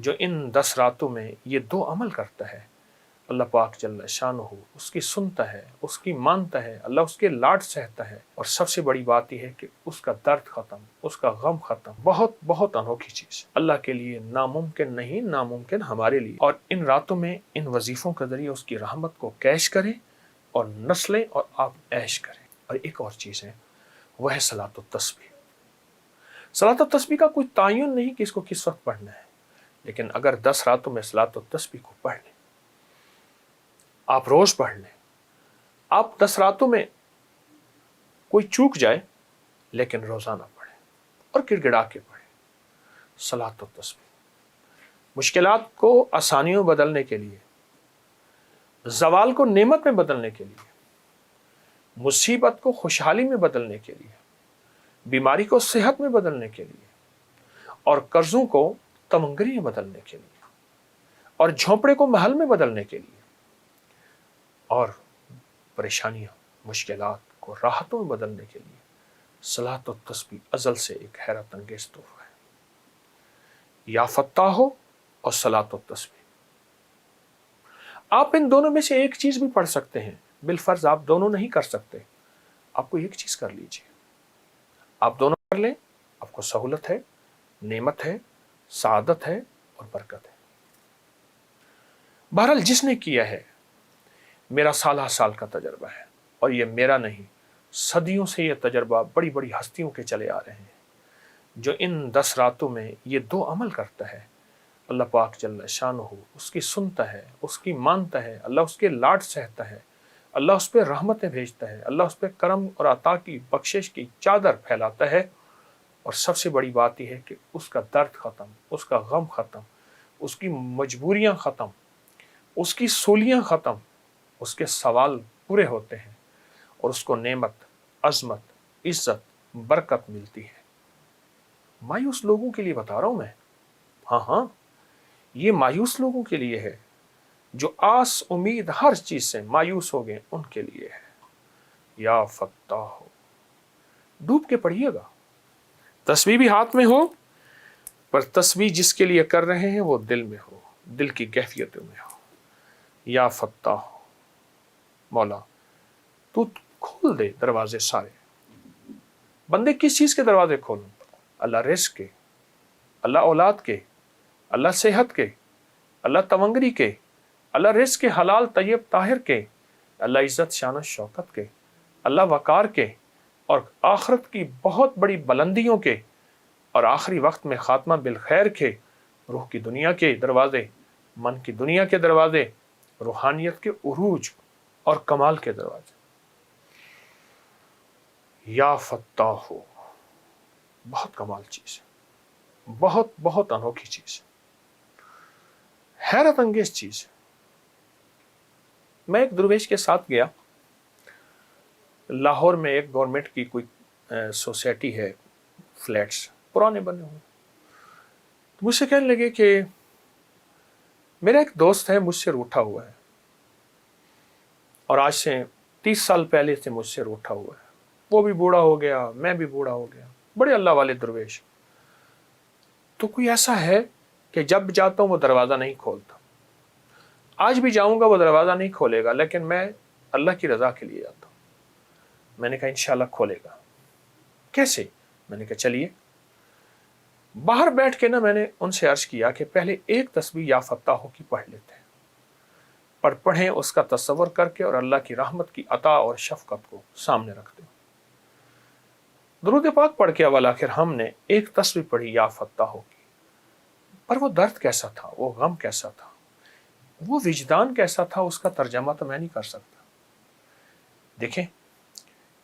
جو ان 10 راتوں میں یہ 2 عمل کرتا ہے، اللہ پاک جل شانہ اس کی سنتا ہے، اس کی مانتا ہے، اللہ اس کے لاڈ سہتا ہے، اور سب سے بڑی بات یہ ہے کہ اس کا درد ختم، اس کا غم ختم۔ بہت بہت انوکھی چیز، اللہ کے لیے ناممکن نہیں، ناممکن ہمارے لیے۔ اور ان راتوں میں ان وظیفوں کے ذریعے اس کی رحمت کو کیش کریں اور نسلیں اور آپ عیش کریں۔ اور ایک اور چیز ہے، وہ ہے صلاۃ التسبیح۔ صلاۃ التسبیح کا کوئی تعین نہیں کہ اس کو کس وقت پڑھنا ہے، لیکن اگر 10 راتوں میں صلاۃ التسبیح کو پڑھ لیں، آپ روز پڑھ لیں، آپ 10 راتوں میں کوئی چوک جائے لیکن روزانہ پڑھیں اور گڑ گڑا کے پڑھیں صلاۃ التسبیح۔ مشکلات کو آسانیوں بدلنے کے لیے، زوال کو نعمت میں بدلنے کے لیے، مصیبت کو خوشحالی میں بدلنے کے لیے، بیماری کو صحت میں بدلنے کے لیے، اور قرضوں کو تمنگری میں بدلنے کے لیے، اور جھونپڑے کو محل میں بدلنے کے لیے، اور پریشانیاں مشکلات کو راحتوں میں بدلنے کے لیے صلاۃ التسبیح ازل سے ایک حیرت انگیز تحفہ ہے۔ یا فتاح ہو اور صلاۃ التسبیح، آپ ان دونوں میں سے ایک چیز بھی پڑھ سکتے ہیں، بالفرض آپ دونوں نہیں کر سکتے، آپ کو ایک چیز کر لیجئے، آپ دونوں کر لیں، آپ کو سہولت ہے، نعمت ہے، سعادت ہے اور برکت ہے۔ بہرحال جس نے کیا ہے، میرا سالہ سال کا تجربہ ہے، اور یہ میرا نہیں، صدیوں سے یہ تجربہ بڑی بڑی ہستیوں کے چلے آ رہے ہیں، جو ان 10 راتوں میں یہ 2 عمل کرتا ہے، اللہ پاک جل شانہ اس کی سنتا ہے، اس کی مانتا ہے، اللہ اس کے لاڈ سہتا ہے، اللہ اس پہ رحمتیں بھیجتا ہے، اللہ اس پہ کرم اور عطا کی بخشش کی چادر پھیلاتا ہے، اور سب سے بڑی بات یہ ہے کہ اس کا درد ختم، اس کا غم ختم، اس کی مجبوریاں ختم، اس کی سولیاں ختم، اس کے سوال پورے ہوتے ہیں، اور اس کو نعمت، عظمت، عزت، برکت ملتی ہے۔ مایوس لوگوں کے لیے بتا رہا ہوں میں، ہاں یہ مایوس لوگوں کے لیے ہے، جو آس امید ہر چیز سے مایوس ہو گئے، ان کے لیے ہے۔ یا فتاح ہو، ڈوب کے پڑھیے گا، تسبیح بھی ہاتھ میں ہو، پر تسبیح جس کے لیے کر رہے ہیں وہ دل میں ہو، دل کی کیفیتوں میں ہو۔ یا فتاح ہو، مولا تو کھول دے دروازے سارے۔ بندے کس چیز کے دروازے کھولوں؟ اللہ رزق کے، اللہ اولاد کے، اللہ صحت کے، اللہ تمنگری کے، اللہ رزق کے حلال طیب طاہر کے، اللہ عزت شان و شوکت کے، اللہ وقار کے، اور آخرت کی بہت بڑی بلندیوں کے، اور آخری وقت میں خاتمہ بالخیر کے، روح کی دنیا کے دروازے، من کی دنیا کے دروازے، روحانیت کے عروج اور کمال کے دروازے۔ یا فتاح ہو، بہت کمال چیز ہے، بہت بہت انوکھی چیز ہے، حیرت انگیز چیز ہے۔ میں ایک درویش کے ساتھ گیا، لاہور میں ایک گورنمنٹ کی کوئی سوسائٹی ہے، فلیٹس پرانے بنے ہوئے، مجھ سے کہنے لگے کہ میرا ایک دوست ہے، مجھ سے روٹھا ہوا ہے، اور آج سے 30 سال پہلے سے مجھ سے روٹھا ہوا ہے، وہ بھی بوڑھا ہو گیا، میں بھی بوڑھا ہو گیا، بڑے اللہ والے درویش، تو کوئی ایسا ہے کہ جب جاتا ہوں وہ دروازہ نہیں کھولتا، آج بھی جاؤں گا وہ دروازہ نہیں کھولے گا، لیکن میں اللہ کی رضا کے لیے جاتا ہوں۔ میں نے کہا انشاءاللہ کھولے گا۔ کیسے؟ میں نے کہا چلیے۔ باہر بیٹھ کے میں نے ان سے عرض کیا کہ پہلے ایک تسبیح یا فتاح کی پڑھ لیتے ہیں، پر پڑھیں اس کا تصور کر کے، اور اللہ کی رحمت کی عطا اور شفقت کو سامنے رکھتے ہیں۔ درود پاک پڑھ کے اول آخر ہم نے ایک تسبیح پڑھی یا فتاح کی، پر وہ درد کیسا تھا، وہ غم کیسا تھا، وہ وجدان کیسا تھا، اس کا ترجمہ تو میں نہیں کر سکتا۔ دیکھیں،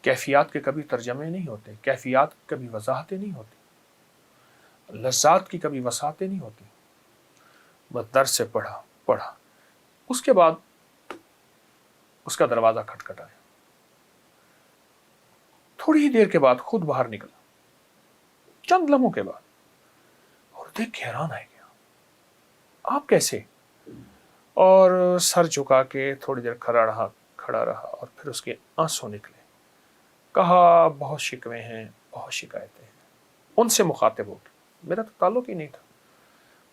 کیفیات کے کبھی ترجمے نہیں ہوتے، کیفیات کی کبھی وضاحتیں نہیں ہوتی، لذات کی کبھی وسعتیں نہیں ہوتی۔ بس درد سے پڑھا، اس کے بعد اس کا دروازہ کھٹکھٹایا، تھوڑی ہی دیر کے بعد خود باہر نکلا، چند لمحوں کے بعد، اور دیکھ کے حیران آ گیا، آپ کیسے؟ اور سر جھکا کے تھوڑی دیر کھڑا رہا، اور پھر اس کے آنسو نکلے۔ کہا بہت شکوے ہیں، بہت شکایتیں ہیں، ان سے مخاطب ہو گئے، میرا تو تعلق ہی نہیں تھا۔